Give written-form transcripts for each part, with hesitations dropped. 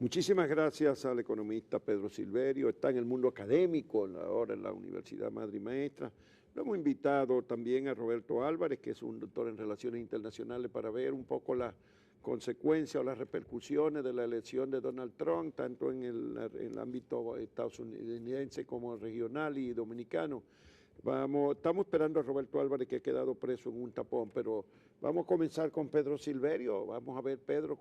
Muchísimas gracias al economista Pedro Silverio. Está en el mundo académico, ahora en la Universidad Madre y Maestra. Lo hemos invitado también a Roberto Álvarez, que es un doctor en Relaciones Internacionales, para ver un poco las consecuencias o las repercusiones de la elección de Donald Trump, tanto en el ámbito estadounidense como regional y dominicano. Estamos esperando a Roberto Álvarez, que ha quedado preso en un tapón, pero vamos a comenzar con Pedro Silverio. Vamos a ver, Pedro,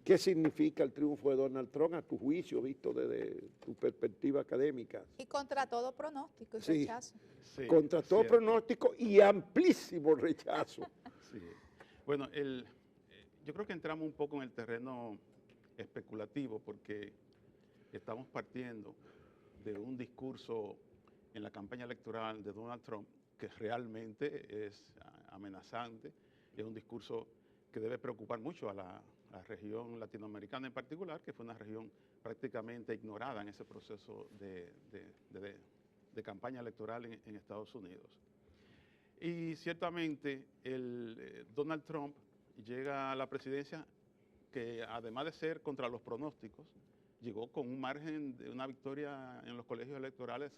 ¿qué significa el triunfo de Donald Trump a tu juicio, visto desde tu perspectiva académica? Y contra todo pronóstico y Sí, rechazo. Sí, contra todo cierto. pronóstico y amplísimo rechazo. Sí. Bueno, yo creo que entramos un poco en el terreno especulativo porque estamos partiendo de un discurso en la campaña electoral de Donald Trump que realmente es amenazante, es un discurso que debe preocupar mucho a la región latinoamericana en particular, que fue una región prácticamente ignorada en ese proceso de campaña electoral en Estados Unidos. Y ciertamente Donald Trump llega a la presidencia que, además de ser contra los pronósticos, llegó con un margen de una victoria en los colegios electorales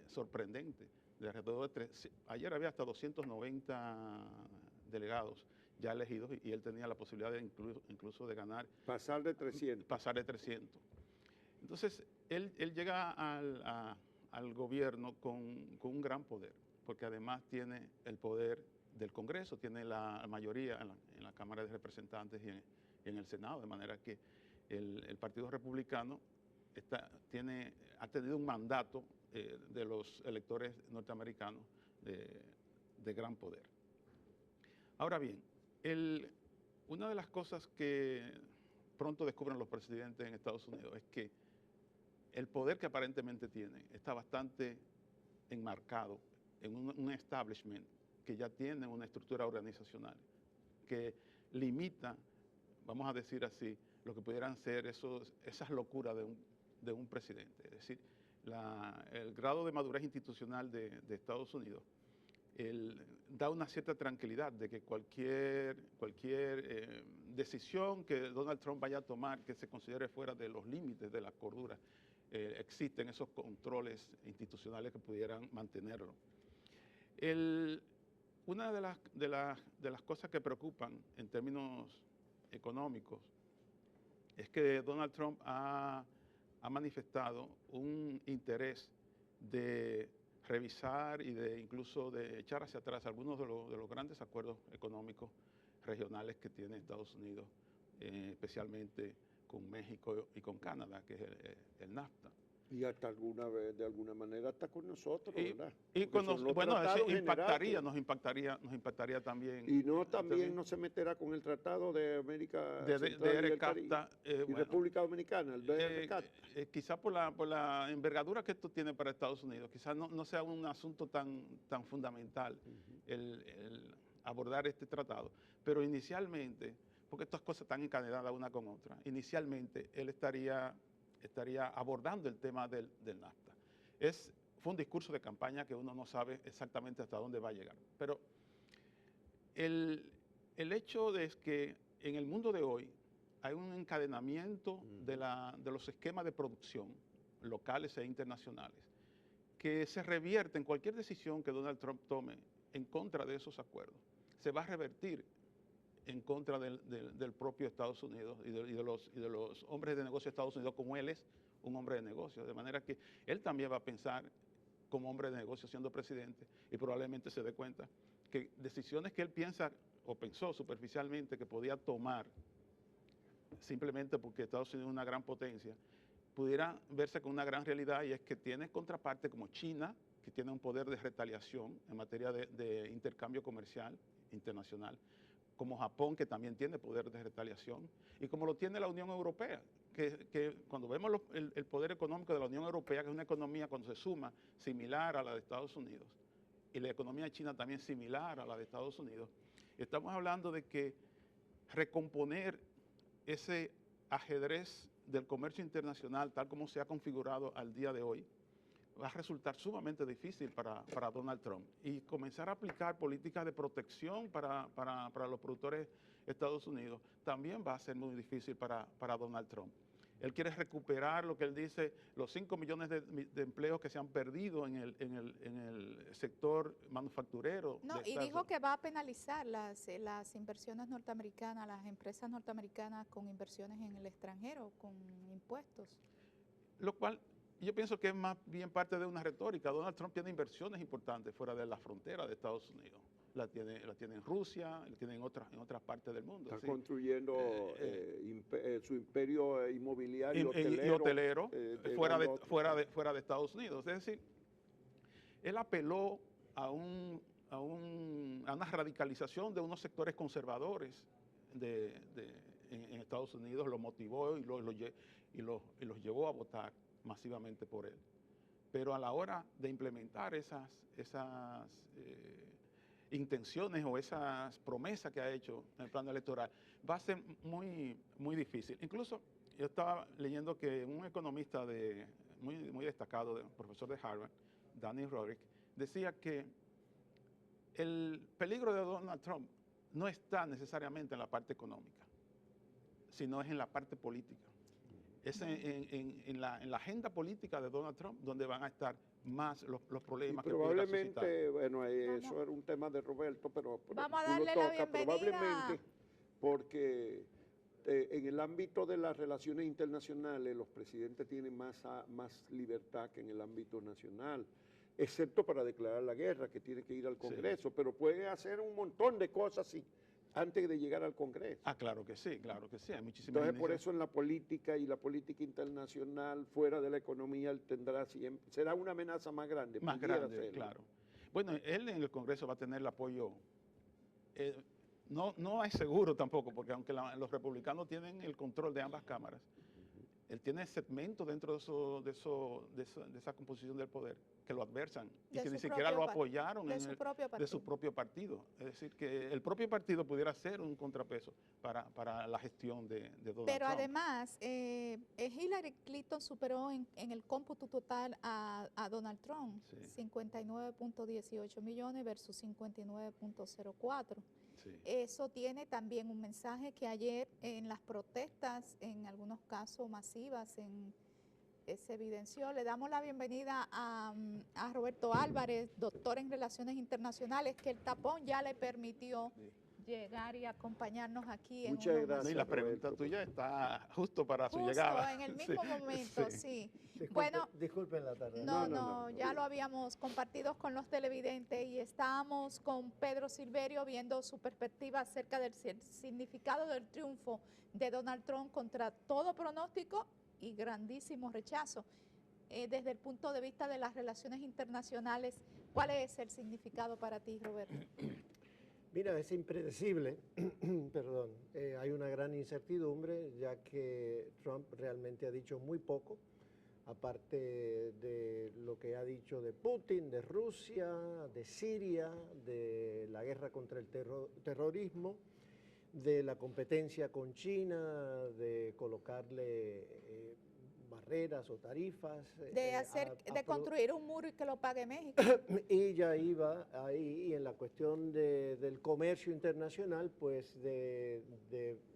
sorprendente. De alrededor de ayer había hasta 290 delegados ya elegidos y él tenía la posibilidad de incluso de ganar. Pasar de 300. Pasar de 300. Entonces, él llega al gobierno con un gran poder, porque además tiene el poder del Congreso, tiene la mayoría en la Cámara de Representantes y en el Senado, de manera que el Partido Republicano ha tenido un mandato de los electores norteamericanos de gran poder. Ahora bien, una de las cosas que pronto descubren los presidentes en Estados Unidos es que el poder que aparentemente tiene está bastante enmarcado en un establishment que ya tiene una estructura organizacional que limita, vamos a decir así, lo que pudieran ser esas locuras de un presidente. Es decir, el grado de madurez institucional de Estados Unidos da una cierta tranquilidad de que cualquier decisión que Donald Trump vaya a tomar que se considere fuera de los límites de la cordura, existen esos controles institucionales que pudieran mantenerlo. Una de las cosas que preocupan en términos económicos es que Donald Trump ha manifestado un interés de revisar y incluso de echar hacia atrás algunos de los grandes acuerdos económicos regionales que tiene Estados Unidos, especialmente con México y con Canadá, que es el NAFTA. Y hasta alguna vez, de alguna manera, está con nosotros, ¿verdad? Y bueno, nos impactaría también. Y también no se meterá con el Tratado de América Central y Caribe y República Dominicana, el DRCAFTA. Quizás por la envergadura que esto tiene para Estados Unidos, quizás no sea un asunto tan fundamental el abordar este tratado, pero inicialmente, porque estas cosas están encadenadas una con otra, inicialmente él estaría abordando el tema del NAFTA. Fue un discurso de campaña que uno no sabe exactamente hasta dónde va a llegar. Pero el hecho es que en el mundo de hoy hay un encadenamiento de los esquemas de producción locales e internacionales que se revierte en cualquier decisión que Donald Trump tome en contra de esos acuerdos. Se va a revertir en contra del propio Estados Unidos y de los hombres de negocio de Estados Unidos, como él es un hombre de negocio. De manera que él también va a pensar como hombre de negocio siendo presidente y probablemente se dé cuenta que decisiones que él piensa o pensó superficialmente que podía tomar simplemente porque Estados Unidos es una gran potencia, pudiera verse con una gran realidad, y es que tiene contraparte como China, que tiene un poder de retaliación en materia de intercambio comercial internacional, como Japón, que también tiene poder de retaliación, y como lo tiene la Unión Europea, que cuando vemos el poder económico de la Unión Europea, que es una economía cuando se suma similar a la de Estados Unidos, y la economía de China también similar a la de Estados Unidos, estamos hablando de que recomponer ese ajedrez del comercio internacional tal como se ha configurado al día de hoy va a resultar sumamente difícil para Donald Trump, y comenzar a aplicar políticas de protección para los productores de Estados Unidos también va a ser muy difícil para Donald Trump. Él quiere recuperar lo que él dice, los 5 millones de empleos que se han perdido en el sector manufacturero. No, y dijo que va a penalizar las inversiones norteamericanas, las empresas norteamericanas con inversiones en el extranjero, con impuestos. Lo cual yo pienso que es más bien parte de una retórica. Donald Trump tiene inversiones importantes fuera de la frontera de Estados Unidos. La tiene en Rusia, la tiene en otras partes del mundo. Está ¿sí? construyendo su imperio inmobiliario y hotelero llegando fuera de Estados Unidos. Es decir, él apeló a una radicalización de unos sectores conservadores en Estados Unidos, lo motivó y los llevó a votar masivamente por él. Pero a la hora de implementar esas intenciones o esas promesas que ha hecho en el plano electoral, va a ser muy, muy difícil. Incluso yo estaba leyendo que un economista muy destacado, profesor de Harvard, Danny Roderick, decía que el peligro de Donald Trump no está necesariamente en la parte económica, sino es en la parte política. Es en la agenda política de Donald Trump donde van a estar más los problemas que pudiera suscitar. Probablemente, bueno, eso era un tema de Roberto, pero Vamos a tú lo darle la tocas, bienvenida. probablemente porque en el ámbito de las relaciones internacionales los presidentes tienen más libertad que en el ámbito nacional, excepto para declarar la guerra, que tiene que ir al Congreso, pero puede hacer un montón de cosas antes de llegar al Congreso. Claro que sí, hay muchísimas Entonces, por iniciativas. eso en la política y la política internacional, fuera de la economía, él tendrá siempre, será una amenaza más grande. Más grande, claro. Bueno, él en el Congreso va a tener el apoyo, no es seguro tampoco, porque aunque los republicanos tienen el control de ambas cámaras, él tiene segmentos dentro de esa composición del poder que lo adversan y que ni siquiera lo apoyaron de su propio partido. Es decir, que el propio partido pudiera ser un contrapeso para la gestión de Donald Trump. Pero además, Hillary Clinton superó en el cómputo total a Donald Trump, 59.18 millones versus 59.04. Sí. Eso tiene también un mensaje que ayer en las protestas, en algunos casos masivas, se evidenció. Le damos la bienvenida a Roberto Álvarez, doctor en Relaciones Internacionales, que el tapón ya le permitió llegar y acompañarnos aquí. Muchas gracias. Y la pregunta tuya está justo para su llegada. En el mismo momento, sí. Disculpen la tarde. No, ya lo habíamos compartido con los televidentes y estábamos con Pedro Silverio viendo su perspectiva acerca del significado del triunfo de Donald Trump contra todo pronóstico y grandísimo rechazo. Desde el punto de vista de las relaciones internacionales, ¿cuál es el significado para ti, Roberto? Mira, es impredecible, perdón, hay una gran incertidumbre ya que Trump realmente ha dicho muy poco, aparte de lo que ha dicho de Putin, de Rusia, de Siria, de la guerra contra el terrorismo, de la competencia con China, de colocarle barreras o tarifas. De construir un muro y que lo pague México. Y ya iba ahí, y en la cuestión del comercio internacional, pues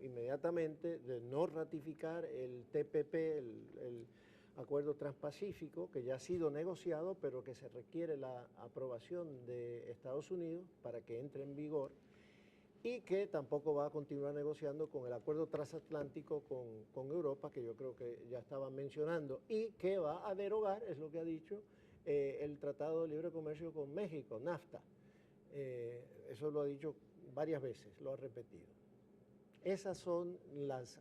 inmediatamente de no ratificar el TPP, el Acuerdo Transpacífico, que ya ha sido negociado, pero que se requiere la aprobación de Estados Unidos para que entre en vigor, y que tampoco va a continuar negociando con el acuerdo transatlántico con Europa, que yo creo que ya estaban mencionando, y que va a derogar, es lo que ha dicho, el Tratado de Libre Comercio con México, NAFTA. Eso lo ha dicho varias veces, lo ha repetido. Esas son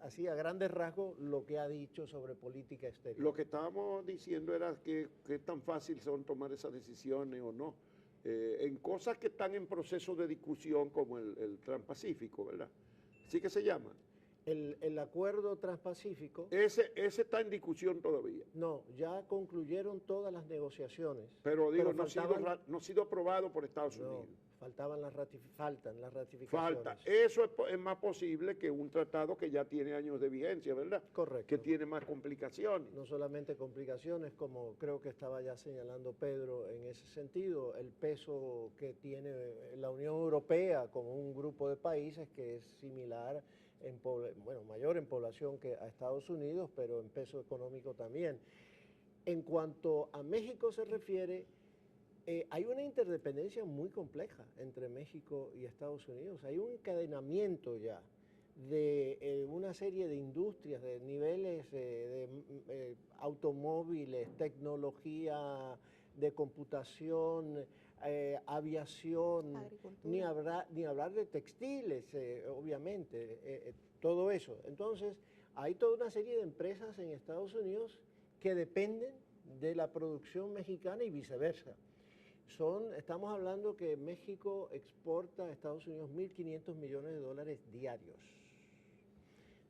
así a grandes rasgos, lo que ha dicho sobre política exterior. Lo que estábamos diciendo era que tan fácil son tomar esas decisiones o no. En cosas que están en proceso de discusión como el Transpacífico, ¿verdad? ¿Así que se llama? El acuerdo transpacífico... Ese está en discusión todavía. No, ya concluyeron todas las negociaciones. Pero digo, no ha sido aprobado por Estados Unidos. Faltan las ratificaciones. Falta. Eso es más posible que un tratado que ya tiene años de vigencia, ¿verdad? Correcto. Que tiene más complicaciones. No solamente complicaciones, como creo que estaba ya señalando Pedro en ese sentido, el peso que tiene la Unión Europea como un grupo de países que es similar mayor en población que a Estados Unidos, pero en peso económico también. En cuanto a México se refiere, hay una interdependencia muy compleja entre México y Estados Unidos. Hay un encadenamiento ya de una serie de industrias, de niveles de automóviles, tecnología de computación, aviación, ni hablar de textiles, obviamente, todo eso. Entonces, hay toda una serie de empresas en Estados Unidos que dependen de la producción mexicana y viceversa. Estamos hablando que México exporta a Estados Unidos 1.500 millones de dólares diarios.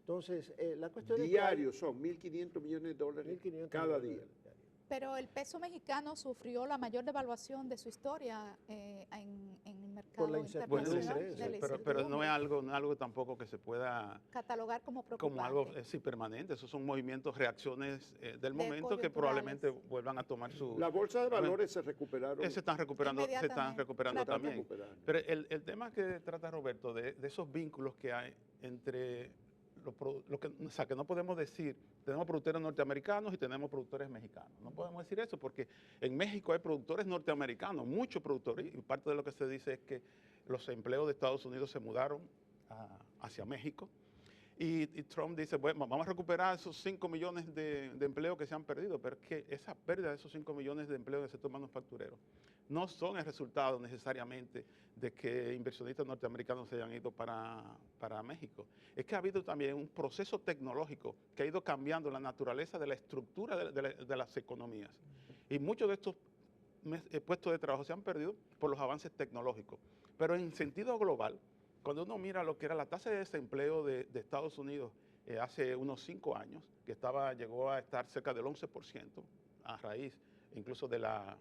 Entonces, la cuestión diarios son 1.500 millones de dólares 1.500 cada millones de día. dólares diarios. Pero el peso mexicano sufrió la mayor devaluación de su historia en el mercado la internacional. incertidumbre, pero no es algo tampoco que se pueda catalogar como preocupante. Como algo permanente. Esos son movimientos, reacciones del momento que probablemente vuelvan a tomar su... La bolsa de valores se recuperaron. Se están recuperando claro. también. Pero el tema que trata Roberto de esos vínculos que hay entre que no podemos decir, tenemos productores norteamericanos y tenemos productores mexicanos. No podemos decir eso porque en México hay productores norteamericanos, muchos productores, y parte de lo que se dice es que los empleos de Estados Unidos se mudaron hacia México. Y Trump dice, bueno, vamos a recuperar esos 5 millones de empleos que se han perdido, pero es que esa pérdida de esos 5 millones de empleos del sector manufacturero no son el resultado necesariamente de que inversionistas norteamericanos se hayan ido para México. Es que ha habido también un proceso tecnológico que ha ido cambiando la naturaleza de la estructura de las economías. Y muchos de estos puestos de trabajo se han perdido por los avances tecnológicos. Pero en sentido global, cuando uno mira lo que era la tasa de desempleo de Estados Unidos hace unos 5 años, que llegó a estar cerca del 11%, a raíz incluso de las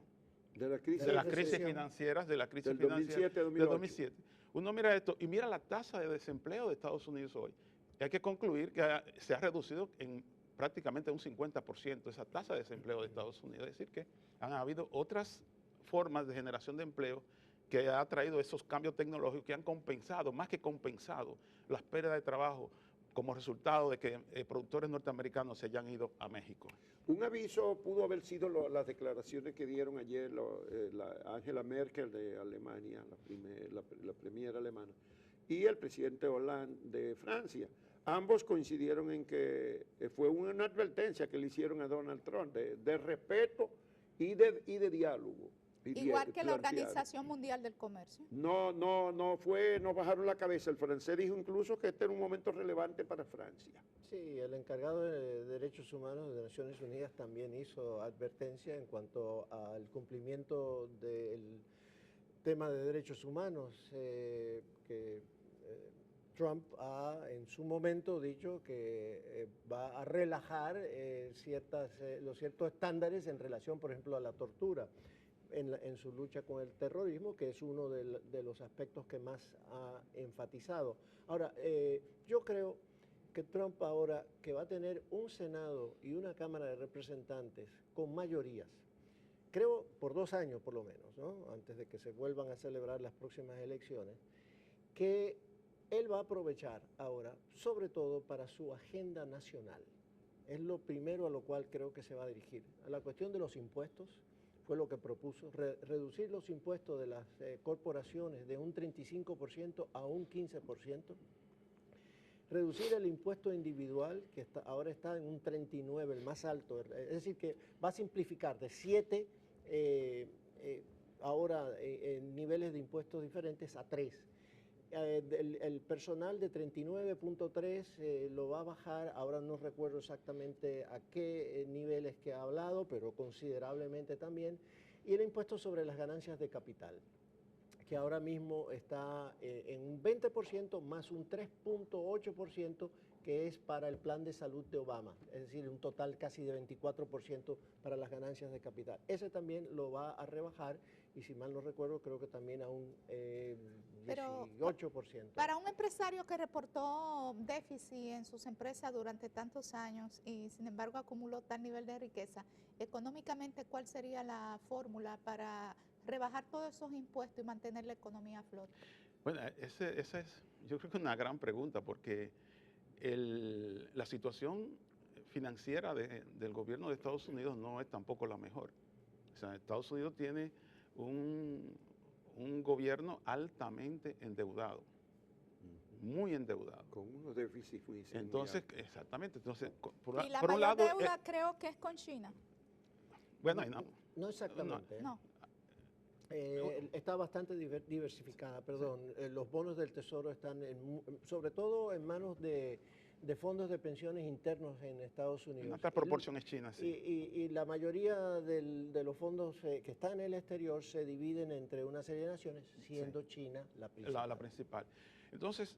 crisis financieras, del 2007. Uno mira esto y mira la tasa de desempleo de Estados Unidos hoy. Y hay que concluir que se ha reducido en prácticamente un 50% esa tasa de desempleo de Estados Unidos. Es decir, que han habido otras formas de generación de empleo que ha traído esos cambios tecnológicos que han compensado, más que compensado, las pérdidas de trabajo como resultado de que productores norteamericanos se hayan ido a México. Un aviso pudo haber sido las declaraciones que dieron ayer Angela Merkel de Alemania, la premier alemana, y el presidente Hollande de Francia. Ambos coincidieron en que fue una advertencia que le hicieron a Donald Trump de respeto y de diálogo. Igual que la Organización Mundial del Comercio. No bajaron la cabeza. El francés dijo incluso que este era un momento relevante para Francia. Sí, el encargado de Derechos Humanos de Naciones Unidas también hizo advertencia en cuanto al cumplimiento del tema de derechos humanos, que Trump ha en su momento dicho que va a relajar los ciertos estándares en relación, por ejemplo, a la tortura. En su lucha con el terrorismo, que es uno de los aspectos que más ha enfatizado. Ahora, yo creo que Trump ahora, que va a tener un Senado y una Cámara de Representantes con mayorías, creo por 2 años por lo menos, ¿no? Antes de que se vuelvan a celebrar las próximas elecciones, que él va a aprovechar ahora, sobre todo para su agenda nacional. Es lo primero a lo cual creo que se va a dirigir. A la cuestión de los impuestos, fue lo que propuso, reducir los impuestos de las corporaciones de un 35% a un 15%, reducir el impuesto individual, que ahora está en un 39%, el más alto, es decir, que va a simplificar de 7 ahora en niveles de impuestos diferentes a 3. El personal de 39.3 lo va a bajar, ahora no recuerdo exactamente a qué niveles que ha hablado, pero considerablemente también, y el impuesto sobre las ganancias de capital, que ahora mismo está en un 20% más un 3.8% que es para el plan de salud de Obama, es decir, un total casi de 24% para las ganancias de capital. Ese también lo va a rebajar y si mal no recuerdo creo que también a un 18%. Para un empresario que reportó déficit en sus empresas durante tantos años y sin embargo acumuló tal nivel de riqueza, económicamente, ¿cuál sería la fórmula para rebajar todos esos impuestos y mantener la economía a flote? Bueno, esa es, yo creo que una gran pregunta, porque la situación financiera del gobierno de Estados Unidos no es tampoco la mejor. O sea, Estados Unidos tiene un gobierno altamente endeudado, muy endeudado. Con unos déficits muy Entonces, exactamente. Entonces, Y la por un mayor lado, deuda creo que es con China. bueno, No exactamente. No. Está bastante diversificada, perdón. Los bonos del Tesoro están sobre todo en manos de fondos de pensiones internos en Estados Unidos. en otra proporción es China, sí. Y la mayoría de los fondos que están en el exterior se dividen entre una serie de naciones, siendo China la principal. La principal. Entonces,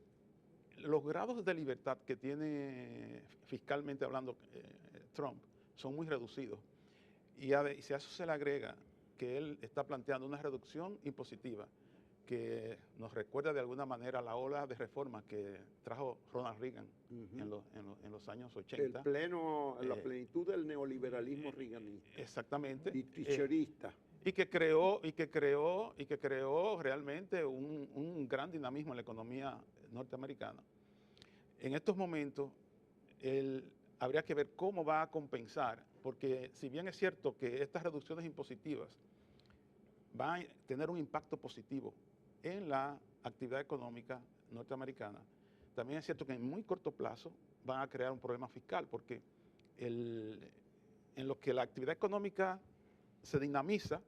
los grados de libertad que tiene fiscalmente hablando Trump son muy reducidos. Y si a eso se le agrega que él está planteando una reducción impositiva que nos recuerda de alguna manera la ola de reformas que trajo Ronald Reagan en los años 80. La plenitud del neoliberalismo reaganista. Exactamente. Y thatcherista. Y que creó realmente un gran dinamismo en la economía norteamericana. En estos momentos, habría que ver cómo va a compensar, porque si bien es cierto que estas reducciones impositivas van a tener un impacto positivo en la actividad económica norteamericana, también es cierto que en muy corto plazo van a crear un problema fiscal, porque en lo que la actividad económica se dinamiza,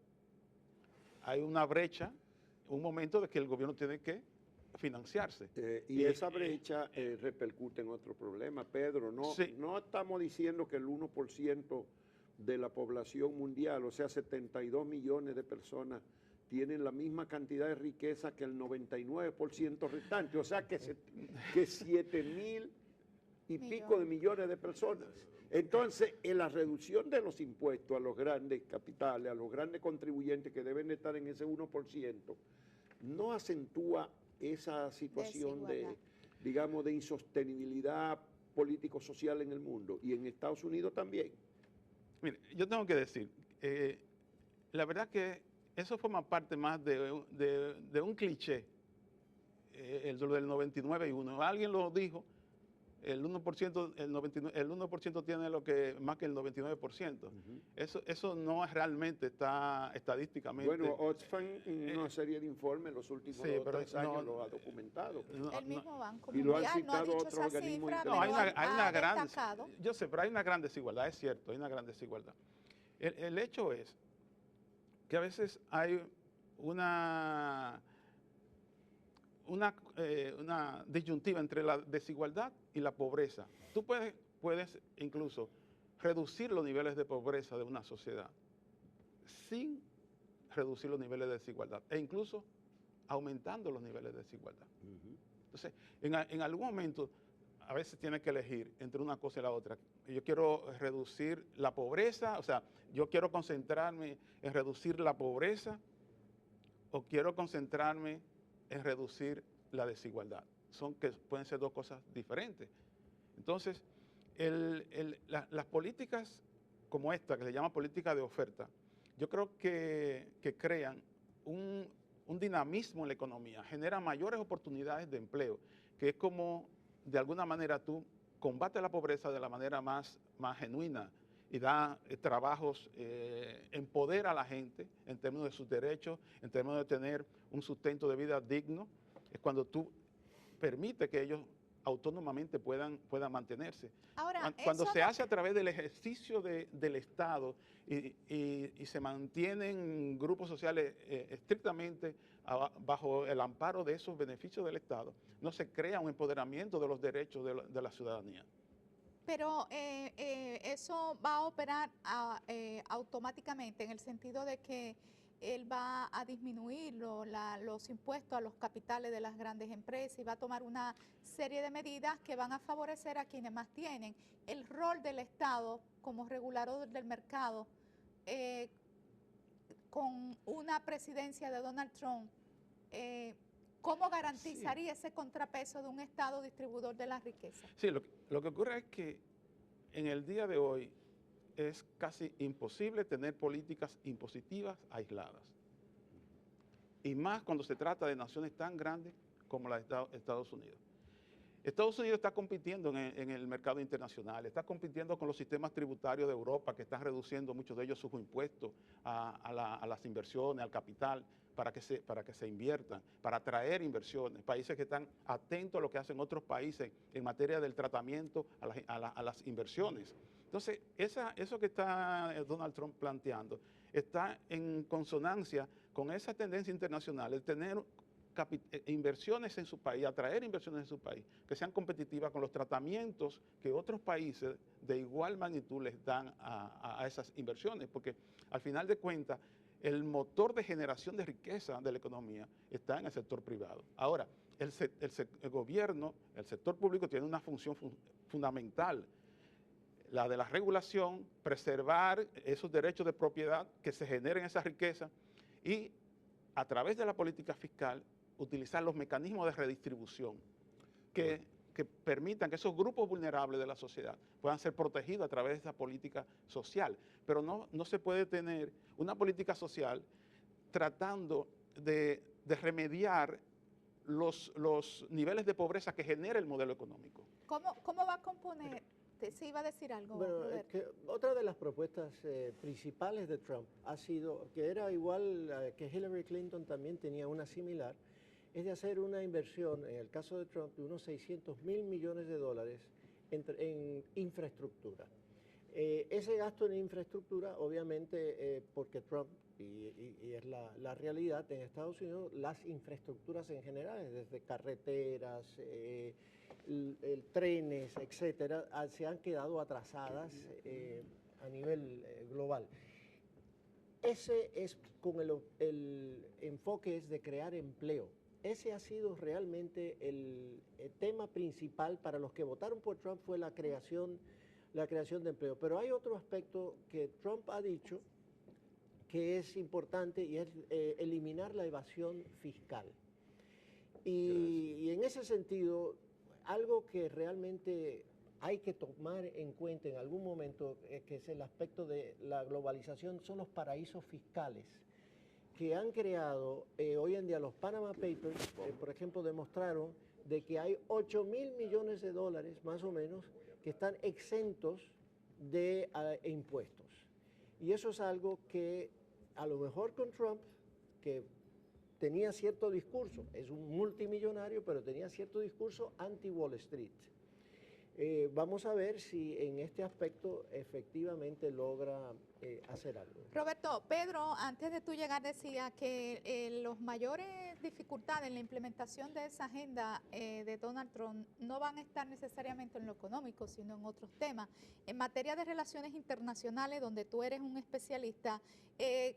hay una brecha, un momento de que el gobierno tiene que financiarse. Y esa brecha repercute en otro problema, Pedro. No estamos diciendo que el 1% de la población mundial, o sea, 72 millones de personas, tienen la misma cantidad de riqueza que el 99% restante, o sea, que 7.000 y pico de millones de personas. Entonces, en la reducción de los impuestos a los grandes capitales, a los grandes contribuyentes que deben estar en ese 1%, no acentúa esa situación de insostenibilidad político-social en el mundo y en Estados Unidos también. Mire, yo tengo que decir, la verdad que eso forma parte más de un cliché, el del 99 y 1. Alguien lo dijo, el 1%, el 1% tiene más que el 99%. Eso no es realmente está estadísticamente. Bueno, Oxfam en una serie de informes en los últimos 2 o 3 años lo ha documentado. El mismo Banco y lo han Mundial no ha citado dicho otros esa organismos cifra, No, hay una gran, destacado. yo sé, pero hay una gran desigualdad, es cierto, hay una gran desigualdad. El hecho es que a veces hay una disyuntiva entre la desigualdad y la pobreza. Tú puedes incluso reducir los niveles de pobreza de una sociedad sin reducir los niveles de desigualdad e incluso aumentando los niveles de desigualdad. Entonces, en algún momento, a veces tienes que elegir entre una cosa y la otra. Yo quiero reducir la pobreza, o sea, yo quiero concentrarme en reducir la pobreza o quiero concentrarme en reducir la desigualdad. Pueden ser dos cosas diferentes. Entonces, las políticas como esta, que se llama política de oferta, yo creo que crean un dinamismo en la economía, generan mayores oportunidades de empleo, que es como, de alguna manera, tú combates la pobreza de la manera más genuina y da trabajos, empodera a la gente en términos de sus derechos, en términos de tener un sustento de vida digno. Es cuando tú permites que ellos autónomamente puedan mantenerse. Ahora, cuando se hace a través del ejercicio del Estado y se mantienen grupos sociales estrictamente bajo el amparo de esos beneficios del Estado, no se crea un empoderamiento de los derechos de la ciudadanía. Pero eso va a operar automáticamente en el sentido de que él va a disminuir los impuestos a los capitales de las grandes empresas y va a tomar una serie de medidas que van a favorecer a quienes más tienen. El rol del Estado como regulador del mercado con una presidencia de Donald Trump, ¿cómo garantizaría ese contrapeso de un Estado distribuidor de la riqueza? Sí, lo que ocurre es que en el día de hoy es casi imposible tener políticas impositivas aisladas. Y más cuando se trata de naciones tan grandes como la de Estados Unidos. Estados Unidos está compitiendo en el mercado internacional, está compitiendo con los sistemas tributarios de Europa que están reduciendo muchos de ellos sus impuestos a las inversiones, al capital, para que se inviertan, para atraer inversiones, países que están atentos a lo que hacen otros países en materia del tratamiento a las inversiones. Entonces, eso que está Donald Trump planteando está en consonancia con esa tendencia internacional, de tener inversiones en su país, atraer inversiones en su país, que sean competitivas con los tratamientos que otros países de igual magnitud les dan a esas inversiones, porque al final de cuentas, el motor de generación de riqueza de la economía está en el sector privado. Ahora, el gobierno, el sector público tiene una función fundamental, la de la regulación, preservar esos derechos de propiedad que se generen esa riqueza y a través de la política fiscal utilizar los mecanismos de redistribución que permitan que esos grupos vulnerables de la sociedad puedan ser protegidos a través de esa política social. Pero no se puede tener una política social tratando de remediar los niveles de pobreza que genera el modelo económico. ¿Cómo va a componer? Sí, iba a decir algo. Bueno, otra de las propuestas principales de Trump ha sido, que era igual que Hillary Clinton también tenía una similar, es de hacer una inversión, en el caso de Trump, de unos 600.000 millones de dólares en infraestructura. Ese gasto en infraestructura, obviamente, porque Trump, y es la realidad en Estados Unidos, las infraestructuras en general, desde carreteras, trenes, etcétera, se han quedado atrasadas a nivel global. Ese es con el enfoque es de crear empleo. Ese ha sido realmente el tema principal para los que votaron por Trump, fue la creación de empleo. Pero hay otro aspecto que Trump ha dicho que es importante y es eliminar la evasión fiscal. Y en ese sentido, algo que realmente hay que tomar en cuenta en algún momento, que es el aspecto de la globalización, son los paraísos fiscales que han creado hoy en día los Panama Papers, por ejemplo, demostraron de que hay 8.000 millones de dólares, más o menos, que están exentos de impuestos. Y eso es algo que a lo mejor con Trump, que tenía cierto discurso, es un multimillonario, pero tenía cierto discurso anti-Wall Street. Vamos a ver si en este aspecto efectivamente logra hacer algo. Roberto, Pedro, antes de tú llegar decía que los mayores dificultades en la implementación de esa agenda de Donald Trump no van a estar necesariamente en lo económico, sino en otros temas. En materia de relaciones internacionales, donde tú eres un especialista,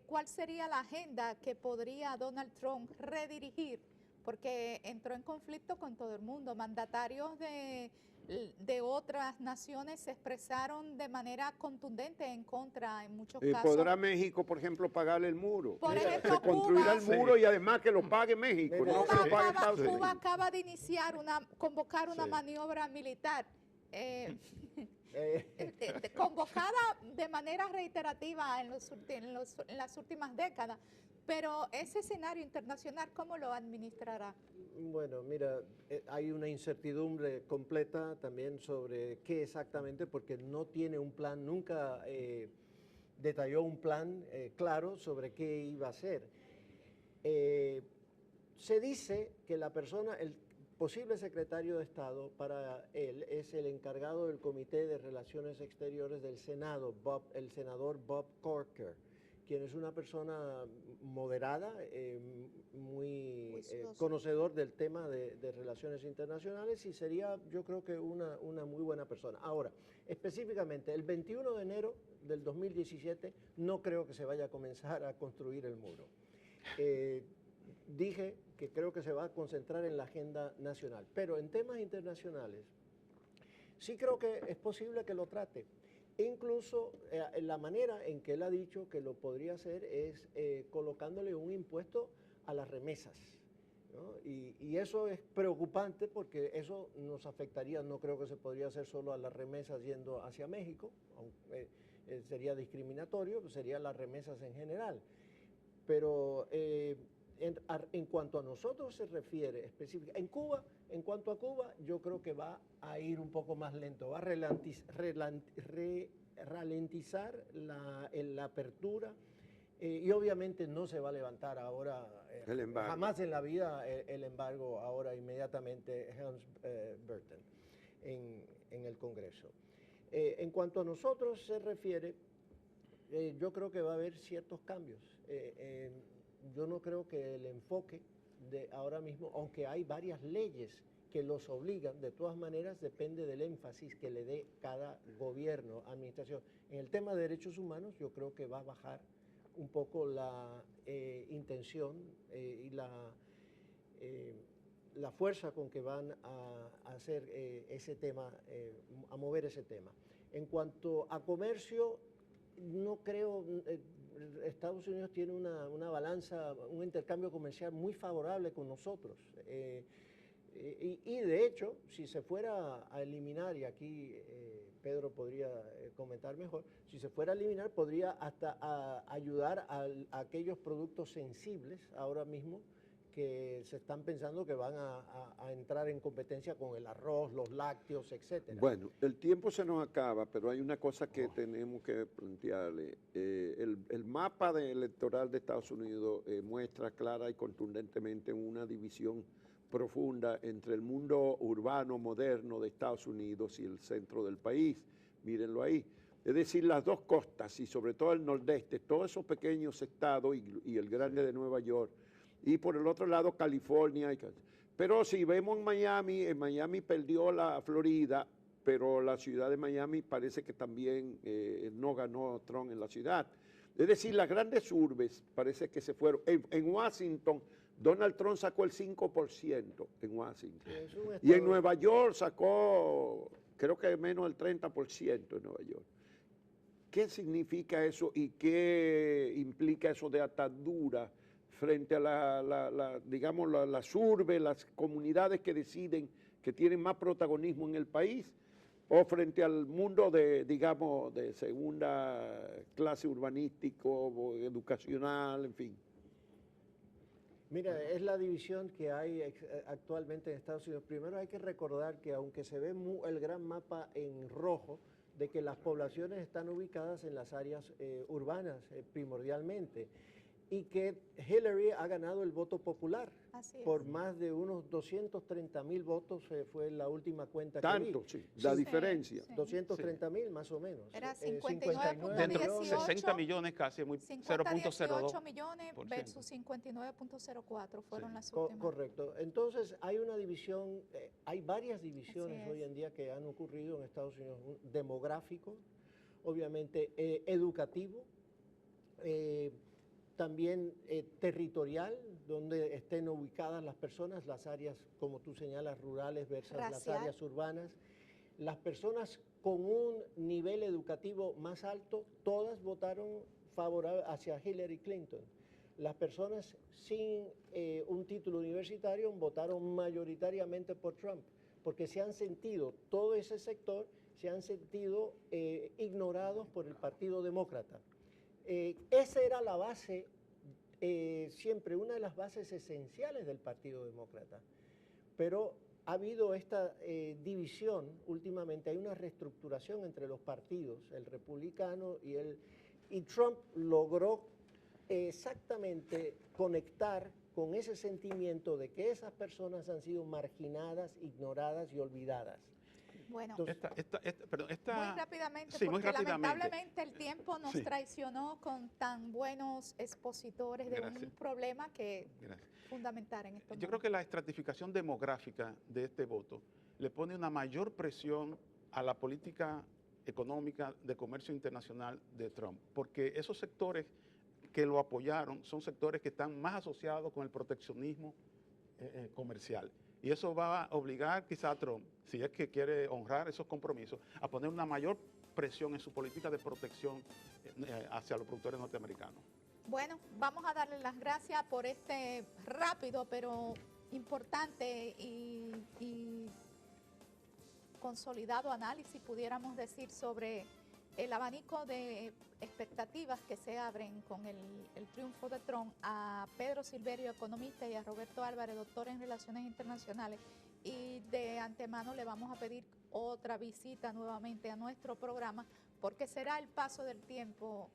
¿cuál sería la agenda que podría Donald Trump redirigir? Porque entró en conflicto con todo el mundo. Mandatarios de otras naciones se expresaron de manera contundente en contra, en muchos casos. ¿Podrá México, por ejemplo, pagarle el muro? Por ejemplo, se construirá el muro sí. y además que lo pague México, no que lo pague Estados Unidos. Cuba acaba de iniciar convocar una maniobra militar. Convocada de manera reiterativa en las últimas décadas. Pero ese escenario internacional, ¿cómo lo administrará? Bueno, mira, hay una incertidumbre completa también sobre qué exactamente, porque no tiene un plan, nunca detalló un plan claro sobre qué iba a hacer. Se dice que la persona, el posible secretario de Estado para él es el encargado del Comité de Relaciones Exteriores del Senado, el senador Bob Corker, quien es una persona moderada, muy conocedor del tema de relaciones internacionales y sería, yo creo que una muy buena persona. Ahora, específicamente, el 21 de enero del 2017 no creo que se vaya a comenzar a construir el muro. Dije que creo que se va a concentrar en la agenda nacional, pero en temas internacionales sí creo que es posible que lo trate. Incluso la manera en que él ha dicho que lo podría hacer es colocándole un impuesto a las remesas, ¿no? Y eso es preocupante porque eso nos afectaría, no creo que se podría hacer solo a las remesas yendo hacia México, aunque sería discriminatorio, sería las remesas en general. Pero En cuanto a nosotros se refiere específica, en cuanto a Cuba, yo creo que va a ir un poco más lento, va a ralentizar la apertura y obviamente no se va a levantar ahora, El embargo. jamás en la vida el embargo ahora inmediatamente Helms-Burton en el Congreso. En cuanto a nosotros se refiere, yo creo que va a haber ciertos cambios. Yo no creo que el enfoque de ahora mismo, aunque hay varias leyes que los obligan, de todas maneras depende del énfasis que le dé cada gobierno, administración. En el tema de derechos humanos yo creo que va a bajar un poco la intención y la fuerza con que van a hacer ese tema, a mover ese tema. En cuanto a comercio, no creo, Estados Unidos tiene una balanza, un intercambio comercial muy favorable con nosotros. Y de hecho, si se fuera a eliminar, y aquí Pedro podría comentar mejor, si se fuera a eliminar podría hasta ayudar a aquellos productos sensibles ahora mismo que se están pensando que van a entrar en competencia con el arroz, los lácteos, etcétera. Bueno, el tiempo se nos acaba, pero hay una cosa que tenemos que plantearle. El mapa electoral de Estados Unidos muestra clara y contundentemente una división profunda entre el mundo urbano moderno de Estados Unidos y el centro del país. Mírenlo ahí. Es decir, las dos costas y sobre todo el nordeste, todos esos pequeños estados y el grande de Nueva York, y por el otro lado California. Pero si vemos en Miami perdió la Florida, pero la ciudad de Miami parece que también no ganó Trump en la ciudad. Es decir, las grandes urbes parece que se fueron. En Washington, Donald Trump sacó el 5% en Washington. Y en Nueva York sacó, creo que menos del 30% en Nueva York. ¿Qué significa eso y qué implica eso de atadura frente a las urbes, las comunidades que deciden, que tienen más protagonismo en el país, o frente al mundo de segunda clase urbanístico, educacional, en fin? Mira, es la división que hay actualmente en Estados Unidos. Primero hay que recordar que aunque se ve el gran mapa en rojo, de que las poblaciones están ubicadas en las áreas urbanas primordialmente, y que Hillary ha ganado el voto popular por más de unos 230,000 votos, fue la última cuenta que vi. Tanto, sí, la diferencia. Sí. 230,000 más o menos. Era 59,18. 60 millones casi, 0.08 millones versus 59.04 fueron las últimas. Correcto. Entonces hay una división, hay varias divisiones hoy en día que han ocurrido en Estados Unidos, demográfico, obviamente educativo, también territorial, donde estén ubicadas las personas, las áreas, como tú señalas, rurales versus las áreas urbanas. Las personas con un nivel educativo más alto, todas votaron favorable hacia Hillary Clinton. Las personas sin un título universitario votaron mayoritariamente por Trump, porque se han sentido, todo ese sector, se han sentido ignorados por el Partido Demócrata. Esa era la base, siempre una de las bases esenciales del Partido Demócrata. Pero ha habido esta división últimamente, hay una reestructuración entre los partidos, el republicano y Trump logró exactamente conectar con ese sentimiento de que esas personas han sido marginadas, ignoradas y olvidadas. Bueno, muy rápidamente, sí, porque muy rápidamente. lamentablemente el tiempo nos traicionó con tan buenos expositores de un problema que es fundamental en estos momentos. Yo creo que la estratificación demográfica de este voto le pone una mayor presión a la política económica de comercio internacional de Trump, porque esos sectores que lo apoyaron son sectores que están más asociados con el proteccionismo comercial. Y eso va a obligar quizá a Trump, si es que quiere honrar esos compromisos, a poner una mayor presión en su política de protección hacia los productores norteamericanos. Bueno, vamos a darle las gracias por este rápido pero importante y consolidado análisis, pudiéramos decir, sobre el abanico de expectativas que se abren con el triunfo de Trump, a Pedro Silverio, economista, y a Roberto Álvarez, doctor en Relaciones Internacionales. Y de antemano le vamos a pedir otra visita nuevamente a nuestro programa, porque será el paso del tiempo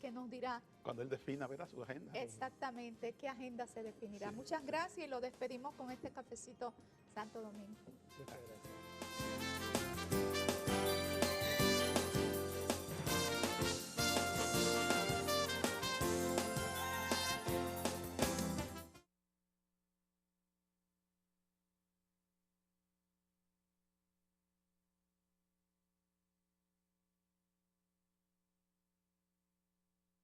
que nos dirá Cuando él defina, verá su agenda. exactamente qué agenda se definirá. Sí, Muchas sí. gracias y lo despedimos con este cafecito Santo Domingo. Muchas gracias.